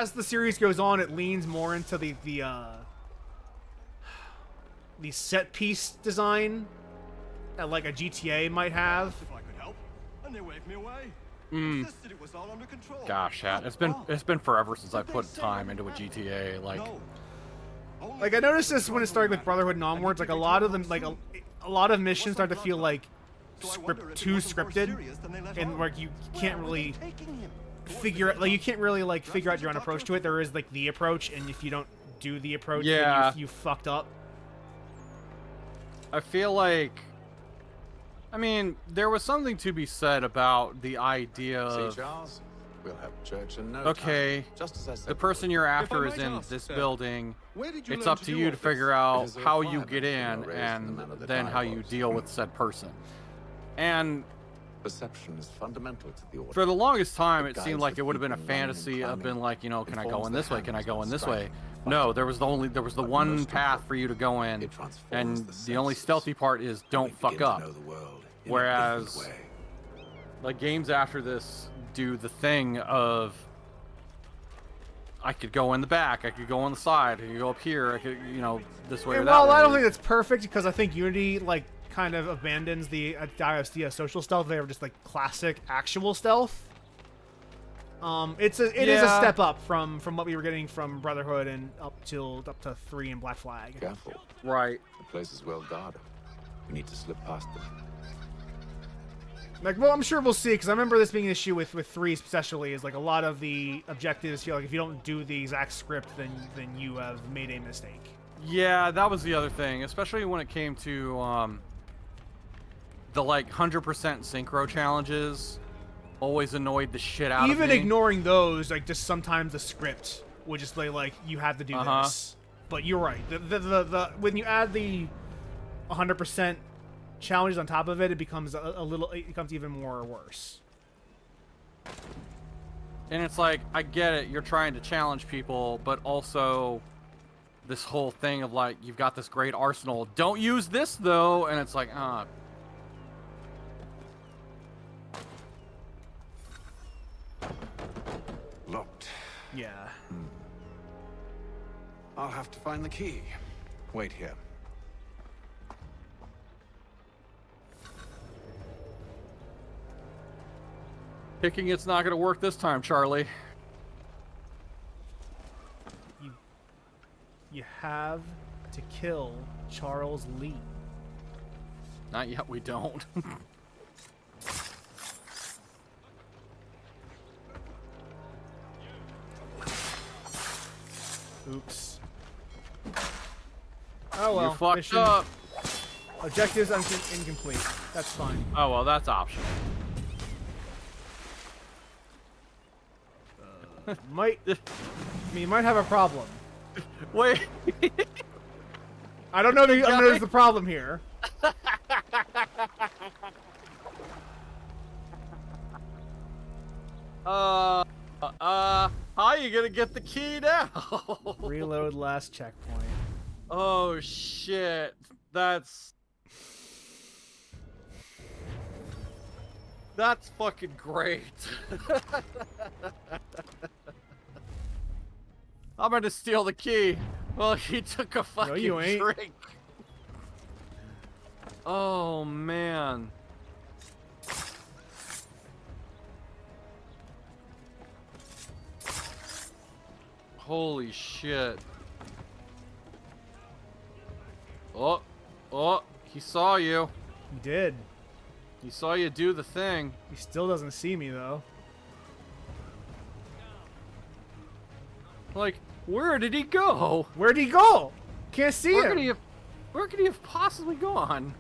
as the series goes on, it leans more into the set piece design that like a GTA might have. If I could help, and they waved me away. Insisted it was all under control. Gosh, yeah, it's been forever since I put time into a GTA. Like I noticed this when it started with Brotherhood and onwards. Like a lot of them, like a lot of missions start to feel like too scripted, and like you can't really figure out your own approach to it. There is like the approach, and if you don't do the approach, then you fucked up. I feel like, I mean, there was something to be said about the idea of, Charles, we'll have church in no okay, time, just as I said the person you're after If I is might in ask, this sir, building. where did you It's learn up to to do you all to this? figure It out is a how you requirement get you are in, raised in the and manner that then I how you was. deal with said person. And Perception is fundamental to the order. for the longest time, it guides seemed like the it would have been a people running and fantasy of climbing, been like, you know, can I go informs in the this way? Can I hands go when in this striking. way? No, there was the But one most path important, for you to go in, it transforms and the the only senses, stealthy part is and don't we fuck begin to up. know the world in a Whereas, different way. like games after this do the thing of, I could go in the back, I could go on the side, I could go up here, I could, you know, this way or And that while way. I don't think that's perfect, because I think Unity like kind of abandons the ISD social stealth. They are just like classic actual stealth. It is a step up from what we were getting from Brotherhood and up to 3 and Black Flag. Careful. Right. The place is well guarded. We need to slip past them. Like, well, I'm sure we'll see, because I remember this being an issue with 3 especially, is like a lot of the objectives feel like if you don't do the exact script, then you have made a mistake. Yeah, that was the other thing, especially when it came to the like 100% synchro challenges. Always annoyed the shit out of me. Even ignoring those, like just sometimes the script would just be like, you have to do this. But you're right. The when you add the 100% challenges on top of it, it becomes it becomes even more worse. And it's like, I get it, you're trying to challenge people, but also this whole thing of like, you've got this great arsenal, don't use this though, and it's like, Locked. Yeah. I'll have to find the key. Wait here. picking it's not gonna work this time, Charlie. You have to kill Charles Lee. Not yet, we don't. Oops. Oh well. You fucked mission up. Objectives incomplete. That's fine. Oh well, that's optional. I mean, you might have a problem. Wait. I don't know. There's the problem here. How you gonna get the key now? Reload last checkpoint. Oh shit, that's fucking great. I'm gonna steal the key. Well, he took a fucking you ain't. drink. Oh man. Holy shit. Oh, he saw you. He did. He saw you do the thing. He still doesn't see me though. Like, where did he go? Where'd he go? Can't see him. Where could he have possibly gone?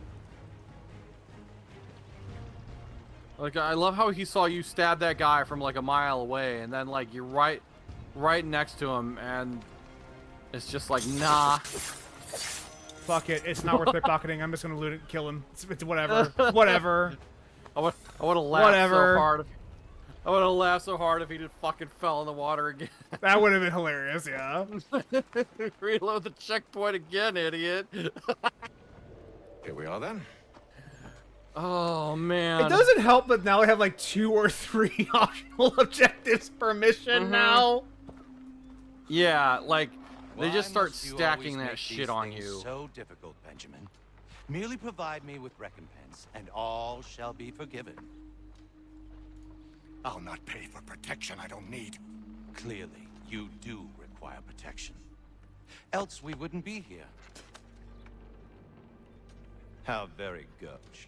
Like, I love how he saw you stab that guy from like a mile away, and then like you're right next to him, and it's just like, nah. Fuck it. It's not worth pickpocketing. I'm just gonna loot it and kill him. It's whatever. Whatever. I would have laughed Whatever. so hard. I would have laughed so hard if he just fucking fell in the water again. That would have been hilarious, yeah. Reload the checkpoint again, idiot. Here we are then. Oh man. It doesn't help that now I have like 2 or 3 optional objectives per mission now. Yeah, like they Why just start must you stacking always that make shit these on things you. So difficult, Benjamin. Merely provide me with recompense, and all shall be forgiven. I'll not pay for protection I don't need. Clearly, you do require protection. Else we wouldn't be here. How very gauche.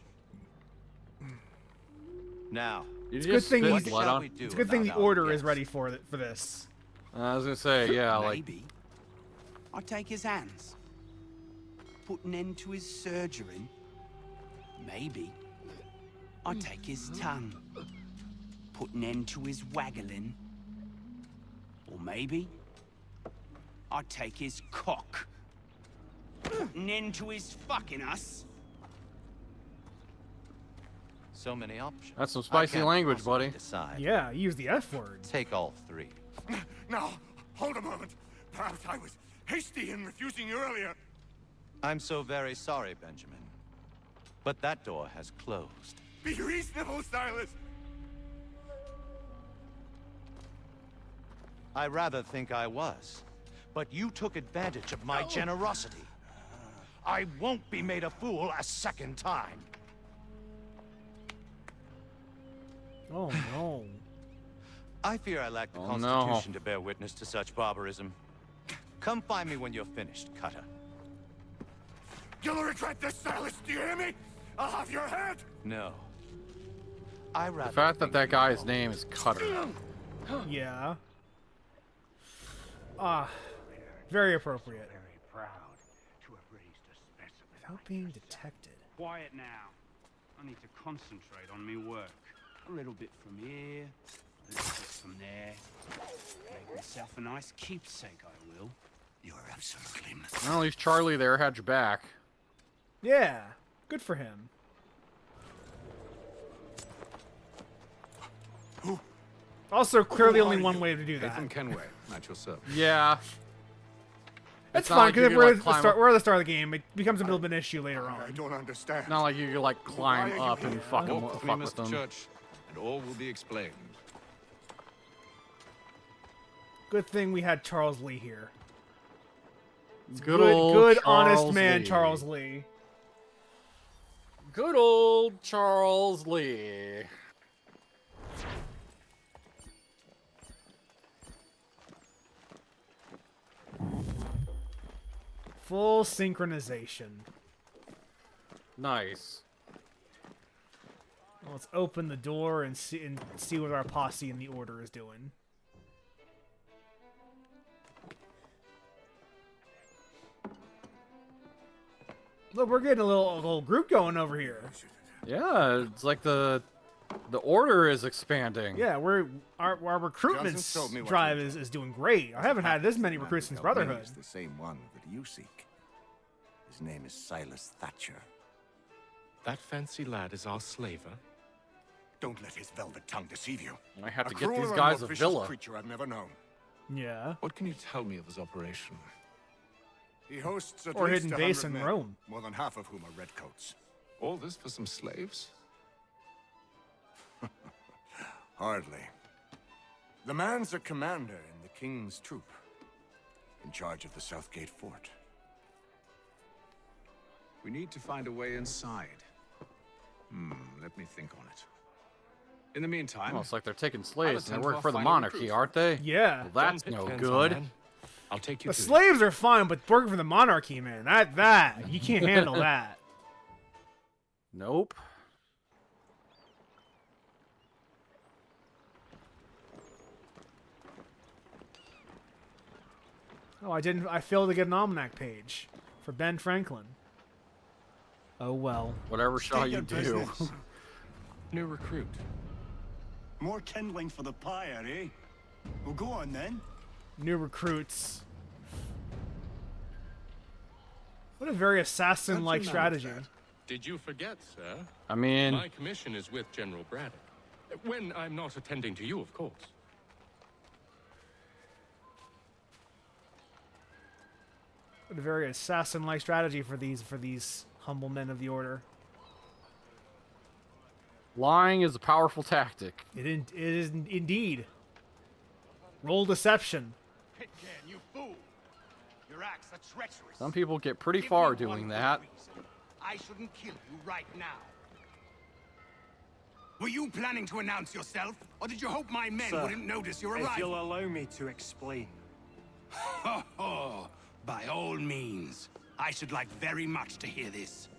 Now, You good just thing spit he's- blood shall on. we do It's a good thing the about our order is guest? ready for this. I was gonna say, yeah, like Maybe I take his hands, put an end to his surgery. Maybe I take his tongue, put an end to his waggling. Or maybe I take his cock, put an end to his fucking us. So many options. That's some I spicy can't language, possibly buddy. Decide. Yeah, use the F word. Take all three. Now, hold a moment. Perhaps I was hasty in refusing you earlier. I'm so very sorry, Benjamin. But that door has closed. Be reasonable, Silas. I rather think I was. But you took advantage of my generosity. I won't be made a fool a second time. Oh no. I fear I lack the Oh, no. constitution to bear witness to such barbarism. Come find me when you're finished, Cutter. You'll regret this, Silas. Do you hear me? I'll have your head. No. I rather The fact that think that you guy's know. name is Cutter. Yeah. Very appropriate. Very proud to have raised a specimen. Without being detected. Quiet now. I need to concentrate on me work. A little bit from here, a little bit from there. Make myself a nice keepsake, I will. You're absolutely Well, at least Charlie there had your back. Yeah, good for him. Also, clearly only one way to do that. Nathan Kenway, at your service. Yeah. That's It's not fine, like you because could, we're, like, at the climb start, up- we're at the start of the game. It becomes a bit of an issue later I on. don't understand. Not like you could like climb Why are you up and here? fucking Walk with me, fuck with Mr. them. Church, and all will be explained. Good thing we had Charles Lee here. Good old good Charles honest man, Lee. Charles Lee. Good old Charles Lee. Full synchronization. Nice. Let's open the door and see what our posse in the order is doing. Look, we're getting a little group going over here. Yeah, it's like the order is expanding. Yeah, our recruitment Johnson told me what drive to is doing great. I haven't had this many Man recruits since who helped me Brotherhood. is the same one that you seek. His name is Silas Thatcher. That fancy lad is our slaver. Don't let his velvet tongue deceive you. I have A to get crueler these and guys more a vicious villa. creature I've never known. Yeah. What can you tell me of his operation? He hosts at Or least hidden 100 base in men, Rome. more than half of whom are redcoats. All this for some slaves? Hardly. The man's a commander in the king's troop, in charge of the Southgate fort. We need to find a way inside. Let me think on it. In the meantime, Almost like they're taking slaves and they attend work to for the our final monarchy, recruit. aren't they? Yeah. Well, that's John no Pitcairn's good. our man. I'll take you The to slaves are fine, but working for the monarchy, man, that you can't handle that. Nope. Oh, I failed to get an almanac page for Ben Franklin. Oh well. Whatever shall State you your do. business. New recruit. More kindling for the pyre, eh? Well, go on then. New recruits. What a very assassin-like What's the matter with strategy. that? Did you forget, sir? I mean, My commission is with General Braddock. When I'm not attending to you, of course. What a very assassin-like strategy for these humble men of the order. lying is a powerful tactic. It is indeed. Roll deception. Pitcairn, you Your acts are treacherous. Some people get pretty Give far me doing one good that. reason I shouldn't kill you right now. Were you planning to announce yourself, or did you hope my men Sir, wouldn't notice your if arrival? you'll allow me to explain. Ho ho! By all means. I should like very much to hear this.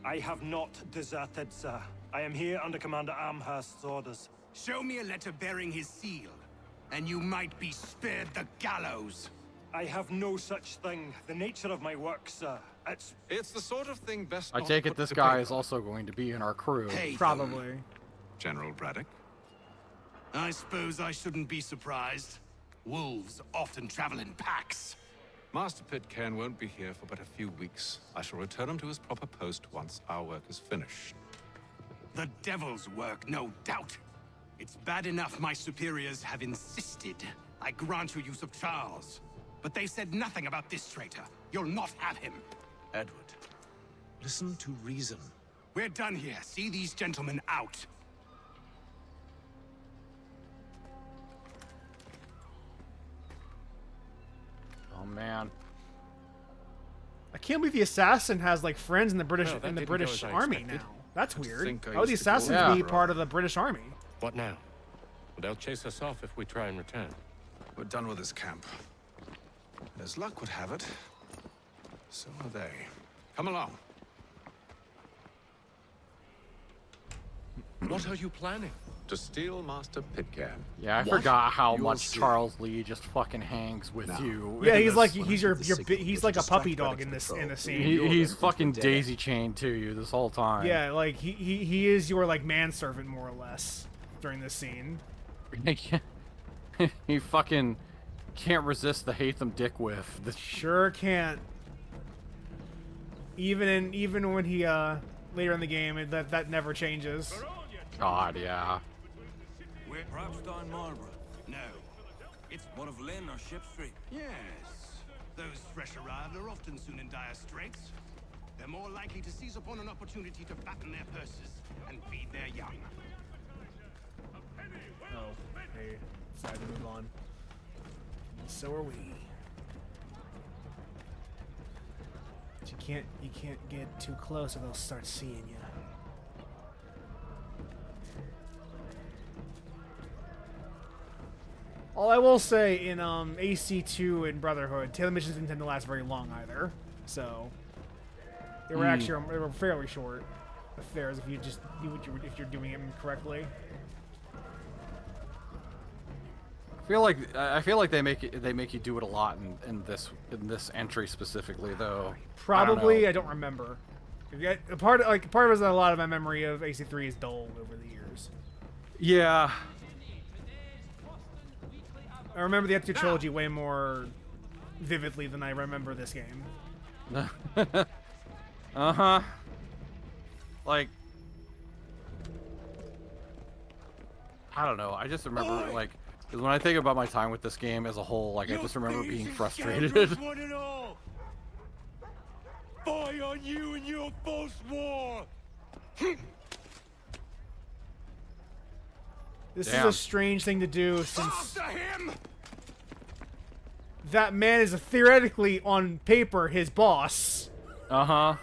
I have not deserted, sir. I am here under Commander Amherst's orders. Show me a letter bearing his seal, and you might be spared the gallows. I have no such thing. The nature of my work, sir. It's the sort of thing best I not take put it this to guy paper. is also going to be in our crew. Hey, Probably. General Braddock. I suppose I shouldn't be surprised. Wolves often travel in packs. Master Pitcairn won't be here for but a few weeks. I shall return him to his proper post once our work is finished. The devil's work, no doubt. It's bad enough my superiors have insisted I grant you use of Charles. But they said nothing about this traitor. You'll not have him. Edward, listen to reason. We're done here. See these gentlemen out. Oh man. I can't believe the assassin has like friends in the British Well, that in the didn't British go as I army expected. now. That's weird. think I How would the used to call assassins it be that. part of the British army? What now? They'll chase us off if we try and return. We're done with this camp. And as luck would have it, so are they. Come along. What are you planning? To steal Master Pitcairn. Yeah, I forgot how You'll much see. Charles Lee just fucking hangs with No. you. Yeah, he's like When he's I your get the your signal, he's you'll like a distract puppy dog Braddock's in this patrol. scene. He's fucking daisy chained to you this whole time. Yeah, like he is your like manservant more or less during this scene. He fucking can't resist the Hatham dick whiff. Sure can't. Even when he later in the game, that never changes. God, yeah. We're Propstein Marlborough. No. It's One of Lynn or Ship Street. yes. Those fresh arrived are often soon in dire straits. They're more likely to seize upon an opportunity to fatten their purses and feed their young. Oh, they decided to move on. So are we. But you can't get too close or they'll start seeing you. All I will say in AC2 and Brotherhood, Taylor missions didn't tend to last very long either. So they were actually they were fairly short affairs if you just do if you're doing it correctly. I feel like they make you do it a lot in this entry specifically though. Probably, I I don't remember. Part of it is that a lot of my memory of AC3 is dulled over the years. Yeah. I remember the F2 trilogy way more vividly than I remember this game. Uh-huh. Like, I don't know. I just remember, like, 'cause when I think about my time with this game as a whole, like, I just remember being frustrated. One and all. Fire on you and your false war. This Damn. is a strange thing to do since After him! that man is theoretically, on paper, his boss. Uh-huh.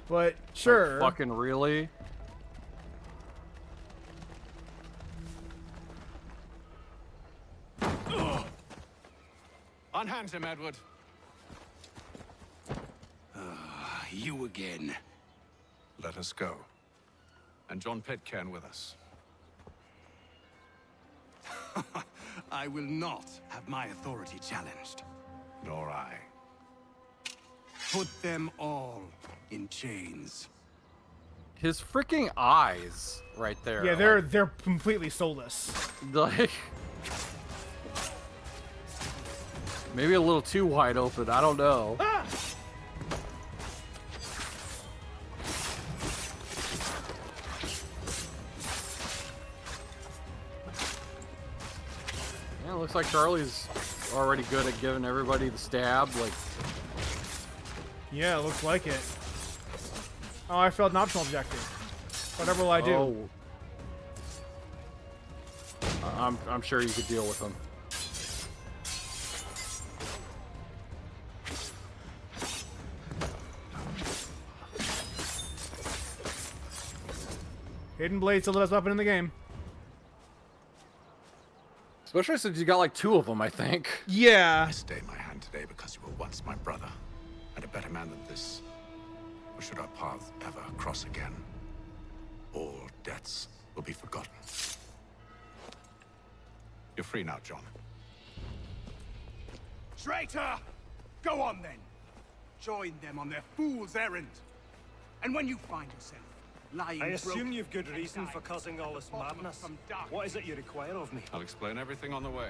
But, sure. Like, fucking really? Unhand him, Edward. You again. Let us go. And John Pitcairn with us. I will not have my authority challenged. Nor I. Put them all in chains. His freaking eyes right there. Yeah, they're completely soulless. like maybe a little too wide open. I don't know. Yeah, looks like Charlie's already good at giving everybody the stab. Like, Yeah, it looks like it. Oh, I failed an optional objective. Whatever will I do? oh. I'm sure you could deal with him. Hidden Blade's still the best weapon in the game. Especially since you got like 2 of them, I think. Yeah. I stay my hand today because you were once my brother, and a better man than this. Or should our paths ever cross again, all debts will be forgotten. You're free now, John. Traitor! Go on then. Join them on their fool's errand. And when you find yourself lying I assume broken you've good and reason dying for causing all this bottom of madness. some dark What is it you require of me? I'll explain everything on the way.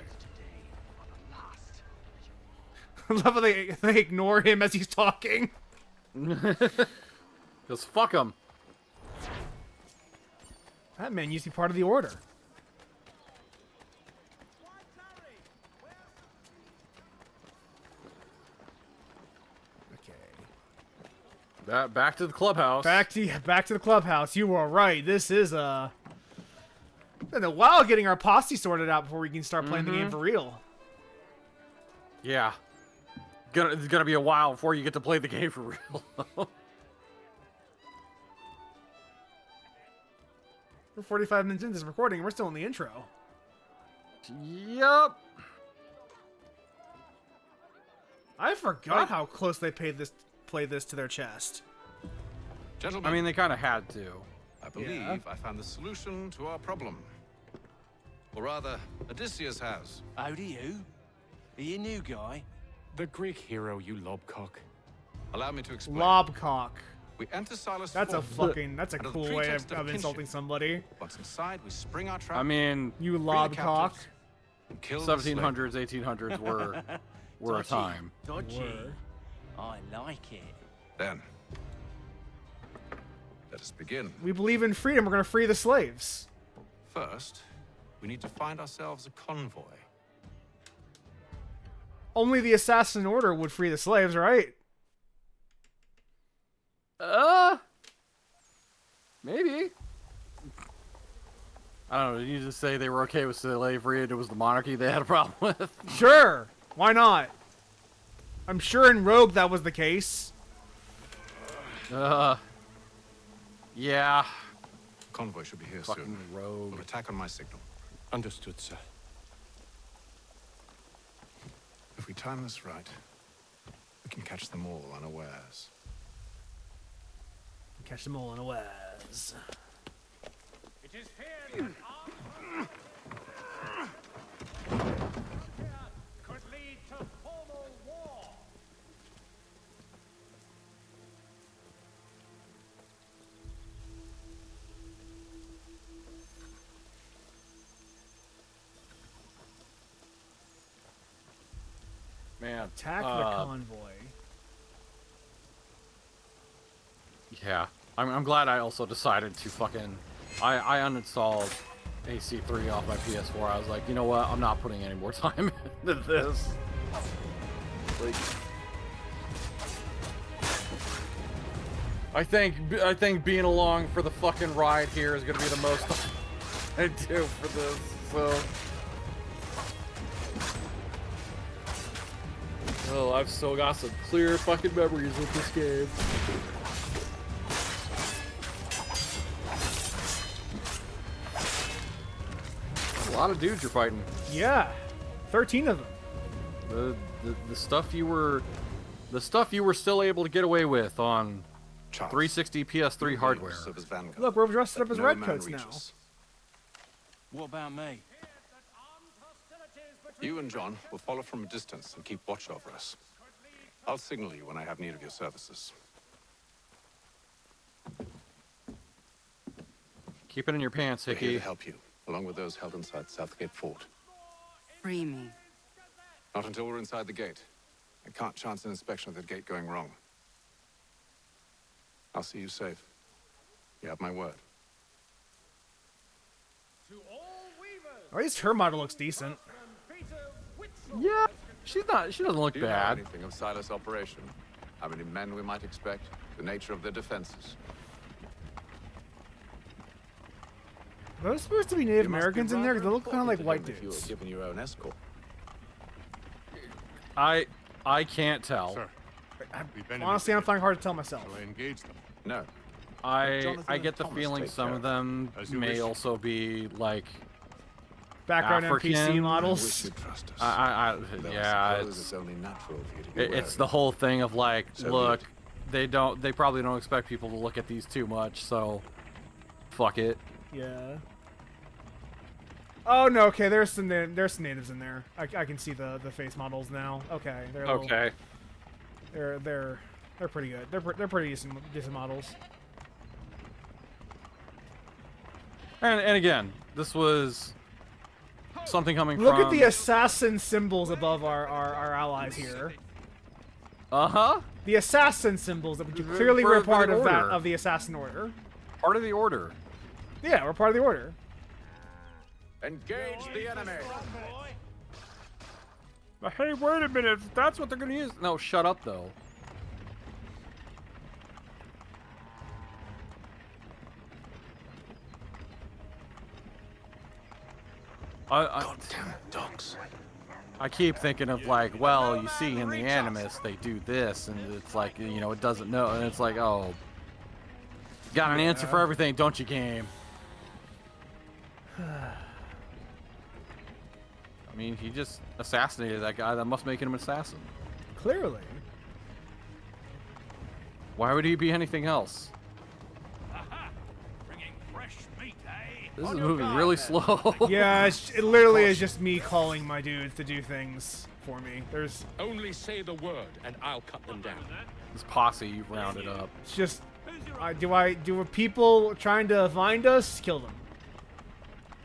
I love how they ignore him as he's talking. Just fuck him. That man used to be part of the Order. Back to the clubhouse. Back to the clubhouse. You were right. This is been a while getting our posse sorted out before we can start playing the game for real. Yeah. It's gonna be a while before you get to play the game for real. We're 45 minutes into this recording and we're still in the intro. Yup. I forgot how close they played this to their chest. Gentlemen, I mean, they kind of had to. I believe I found the solution to our problem. Or rather, Odysseus has. How do you? Are you a new guy? The Greek hero, you lobcock. Allow me to explain. Lobcock. We enter Silas' That's a fort. that's a Under the cool way pretext of insulting kinship. somebody. Once inside, we spring our trap. I mean, You free the lobcock. captives, and kill the slave. 1700s, 1800s were a time. Dodgy. I like it. Then, let us begin. We believe in freedom. We're gonna free the slaves. First, we need to find ourselves a convoy. Only the assassin order would free the slaves, right? Maybe. I don't know. Did you just say they were okay with slavery and it was the monarchy they had a problem with? Sure. Why not? I'm sure in Rogue that was the case. Yeah. Convoy should be here Fucking soon. rogue. We'll attack on my signal. Understood, sir. If we time this right, we can catch them all unawares. Catch them all unawares. It is feared that could lead to formal war. Man. Attack the convoy. Yeah. I'm glad I also decided to fucking... I uninstalled AC3 off my PS4. I was like, you know what? I'm not putting any more time into this. Like... I think being along for the fucking ride here is gonna be the most I do for this, so... Oh, I've still got some clear fucking memories with this game. A lot of dudes you're fighting. Yeah. 13 of them. The stuff you were still able to get away with on Charles, 360 PS3 hardware. serve as vanguard. Look, we're dressed up as No man redcoats reach now. us. What about me? You and John will follow from a distance and keep watch over us. I'll signal you when I have need of your services. Keep it in your pants, We're here Hickey. to help you, along with those held inside Southgate Fort. Free me. Not until we're inside the gate. I can't chance an inspection of the gate going wrong. I'll see you safe. You have my word. At least her model looks decent. Yeah, she doesn't look Do you know bad. anything of Silas' operation? How many men we might expect? The nature of their defenses? Are those supposed to be Native You must be Americans in there? Because they rather look kind of like important white to them if dudes. you were given your own escort. I can't tell. Sir, we've been in Honestly, this I'm finding it hard to tell myself. Shall I engage them? No. I get the feeling some of them may also be like Background African. NPC models. Yeah, it's the whole thing of like, look, they probably don't expect people to look at these too much, so fuck it. Yeah. Oh no, okay, there's some natives in there. I can see the face models now. Okay, they're Okay. They're pretty good. They're pretty decent models. And again, this was something coming Look from... at the assassin symbols above our allies here. Uh-huh. The assassin symbols that clearly were part of that, order. of the assassin order. Part of the order. Yeah, we're part of the order. Engage the enemy. Hey, wait a minute. That's what they're gonna use. No, shut up, though. Goddamn dogs. I keep thinking of like, well, you see in the Animus they do this, and it's like, you know, it doesn't know, and it's like, oh, got an answer for everything, don't you, game? I mean, he just assassinated that guy. That must make him an assassin. Clearly. Why would he be anything else? Bringing fresh meat, eh? This is moving really slow. Yeah, it literally is just me calling my dudes to do things for me. There's Only say the word, and I'll cut them down. This posse you've rounded up. it's just do people trying to find us? Kill them.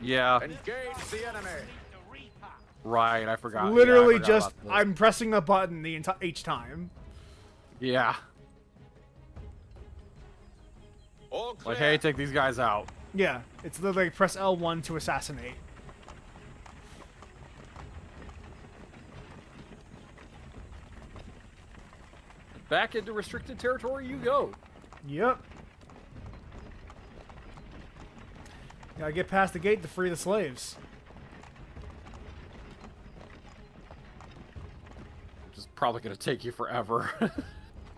Yeah. Engage the enemy. Right, I forgot. Literally yeah, I forgot just about this. I'm pressing a button each time. Yeah. All clear. Like, hey, take these guys out. Yeah, it's literally press L1 to assassinate. Back into restricted territory you go. Yep. Gotta get past the gate to free the slaves. Which is probably gonna take you forever.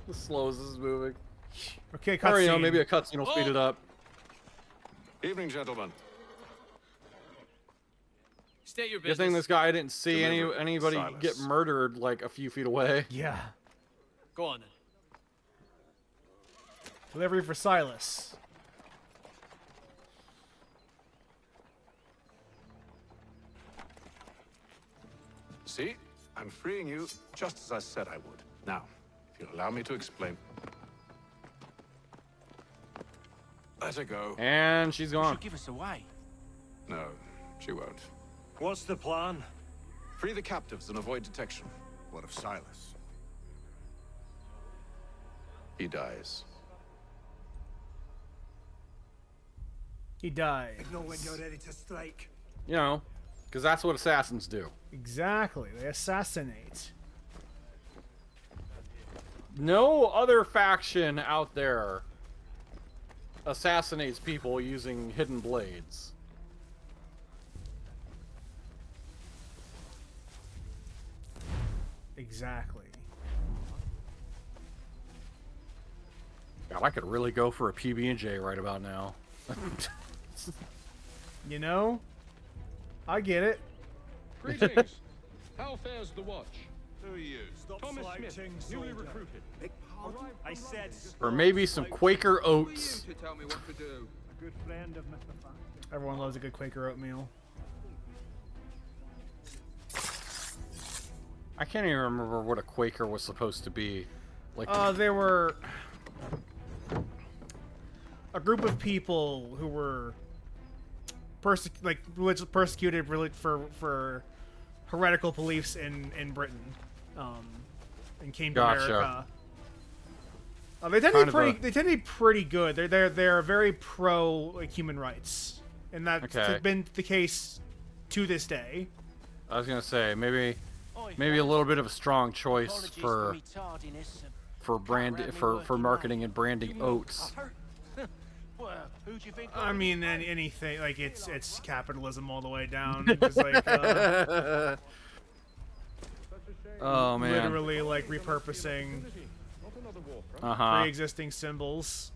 As slow as this is moving. Okay, Or, you know, cutscene. maybe a cutscene will speed it up. Evening, gentlemen. State your Good business. thing this guy didn't see Deliver anybody Silas. get murdered like a few feet away. Yeah. Go on then. Delivery for Silas. See? I'm freeing you just as I said I would. Now, if you'll allow me to explain. Let her go. And she's gone. She'll give us away. No, she won't. What's the plan? Free the captives and avoid detection. What of Silas? He dies. He died. Know when you're ready to strike. You know, because that's what assassins do. Exactly. They assassinate. No other faction out there assassinates people using hidden blades. Exactly. God, I could really go for a PB&J right about now. You know? I get it. Greetings. How fares the watch? Who are you? Stop Thomas Smith, slouching, newly soldier. recruited. I said Or maybe some Quaker Oats. a good friend of Mr. Fox. Everyone loves a good Quaker oatmeal. I can't even remember what a Quaker was supposed to be. Like, They were a group of people who were persecuted for heretical beliefs in Britain, and came to Gotcha. America. They tend to be pretty good. They're very pro human rights, and that's been the case to this day. I was gonna say maybe a little bit of a strong choice for marketing and branding oats. I mean, anything like it's capitalism all the way down. It's just like oh man, literally like repurposing pre-existing symbols.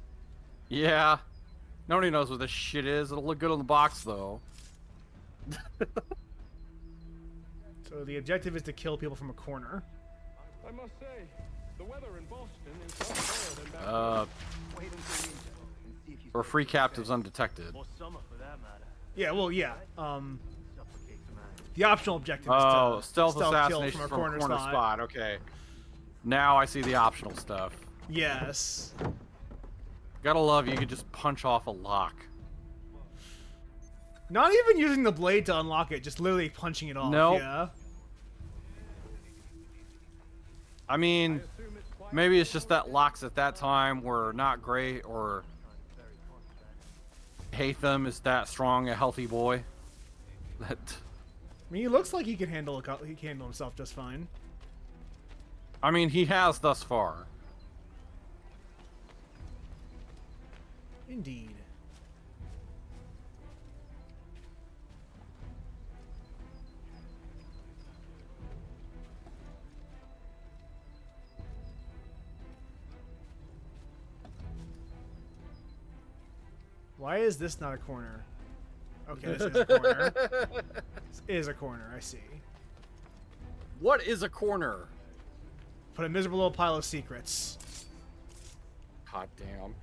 Yeah. Nobody knows what this shit is. It'll look good on the box, though. So the objective is to kill people from a corner. I must say, the weather in Boston is much better than back Or free captives undetected. Yeah, well, yeah. The optional objective is Oh, to stealth kill assassination from a from corner, corner spot. Okay. Now I see the optional stuff. Yes. Gotta love you can just punch off a lock. Not even using the blade to unlock it, just literally punching it off. Nope. Yeah. I mean, maybe it's just that locks at that time were not great, or Hatham is that strong a healthy boy. That. I mean, he looks like he can handle himself just fine. I mean, he has thus far. Indeed. Why is this not a corner? Okay, this is a corner. This is a corner, I see. What is a corner? Put a miserable little pile of secrets. God damn.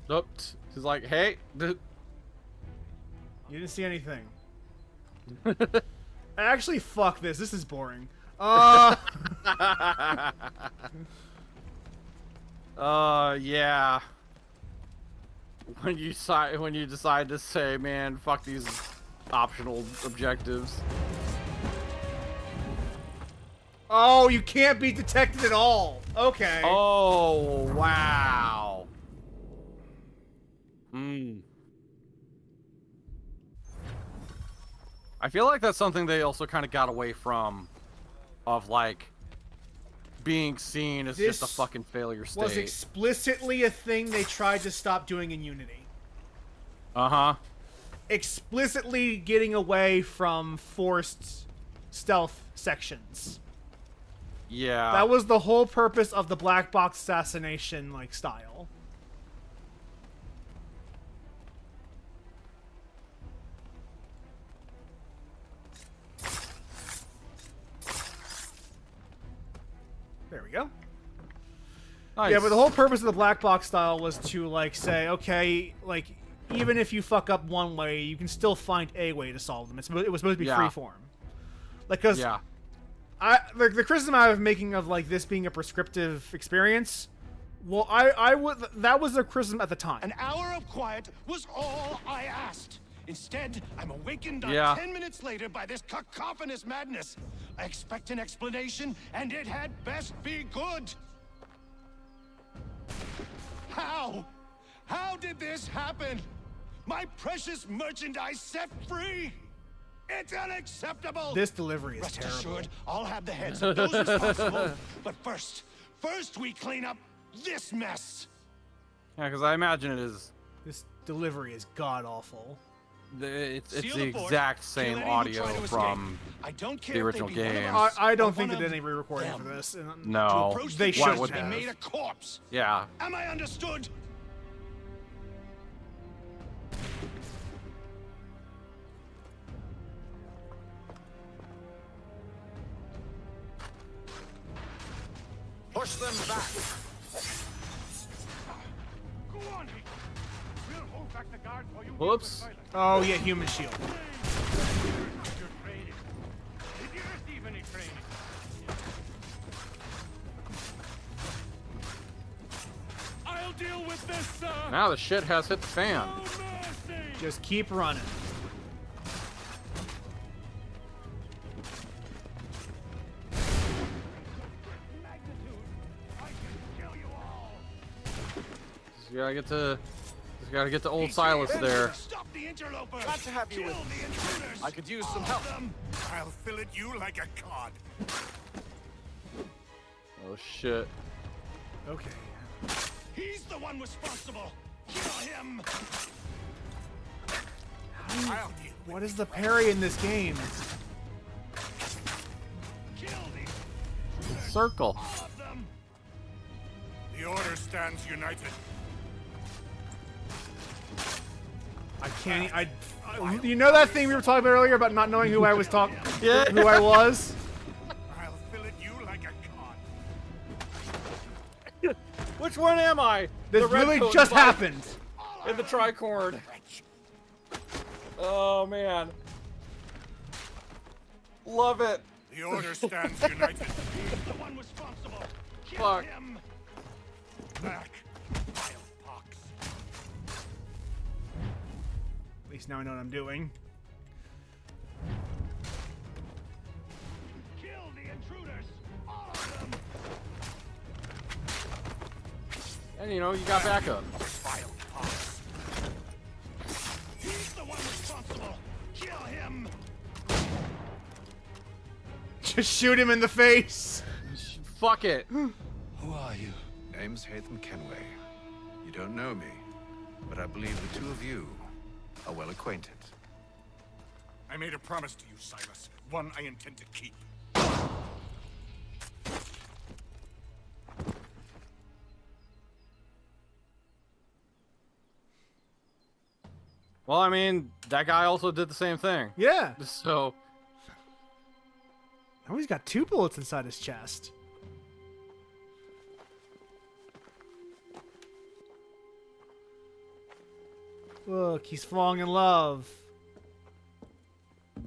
Nope. He's like, hey. You didn't see anything. Actually, fuck this. This is boring. Yeah. When you decide to say, man, fuck these optional objectives. Oh, you can't be detected at all. Okay. Oh, wow. Hmm. I feel like that's something they also kind of got away from, of like being seen as just a fucking failure state. Was explicitly a thing they tried to stop doing in Unity. Uh-huh. Explicitly getting away from forced stealth sections. Yeah. That was the whole purpose of the black box assassination like style. There we go. Nice. Yeah, but the whole purpose of the black box style was to, like, say, okay, like, even if you fuck up one way, you can still find a way to solve them. It was supposed to be freeform. Like, because the criticism I was making of, like, this being a prescriptive experience, well, that was the criticism at the time. An hour of quiet was all I asked. Instead, I'm awakened 10 minutes later by this cacophonous madness. I expect an explanation, and it had best be good. How? How did this happen? My precious merchandise set free? It's unacceptable! This delivery is Rest terrible. assured, I'll have the heads of those responsible. But first we clean up this mess. Yeah, because I imagine it is. This delivery is god-awful. It's the exact same audio from the original game. I don't think they did any re-recording for this. No, they should would have. have. Made a corpse. Yeah. Am I understood? Push them back. Go on, we'll hold back the guard while you. Whoops. Oh yeah, human shield. Your training. Did you receive any training? I'll deal with this, sir. Now the shit has hit the fan. Just keep running. Just gotta get to old Silas there. Stop the interloper. Glad to have you with me. I could use some help. I'll fill it you like a cod. Oh shit. Okay. He's the one responsible. Kill him. What is the parry in this game? Kill me. It's circle. The Order stands united. I can't. You know that thing we were talking about earlier about not knowing who I was talking, Yeah. who I was. I'll fillet you like a cod. Which one am I? This The red really coat just fight happened. in the tricord. Oh man, love it. The Order stands united. He's the one responsible. Kill Fuck. him. Back. Vile pox. At least now I know what I'm doing. Kill the intruders. All of them. And you know, you got backup. Vile pox. He's the one responsible. Kill him. Just shoot him in the face. Fuck it. Who are you? Name's Hatham Kenway. You don't know me, but I believe the two of you are well acquainted. I made a promise to you, Silas. One I intend to keep. Well, I mean, that guy also did the same thing. Yeah. So, Oh, he's got 2 bullets inside his chest. Look, he's falling in love.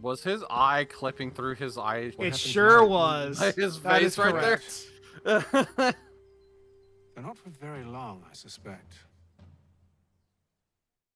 was his eye clipping through his eye? It sure was. His That face is right correct. there. They're not for very long, I suspect.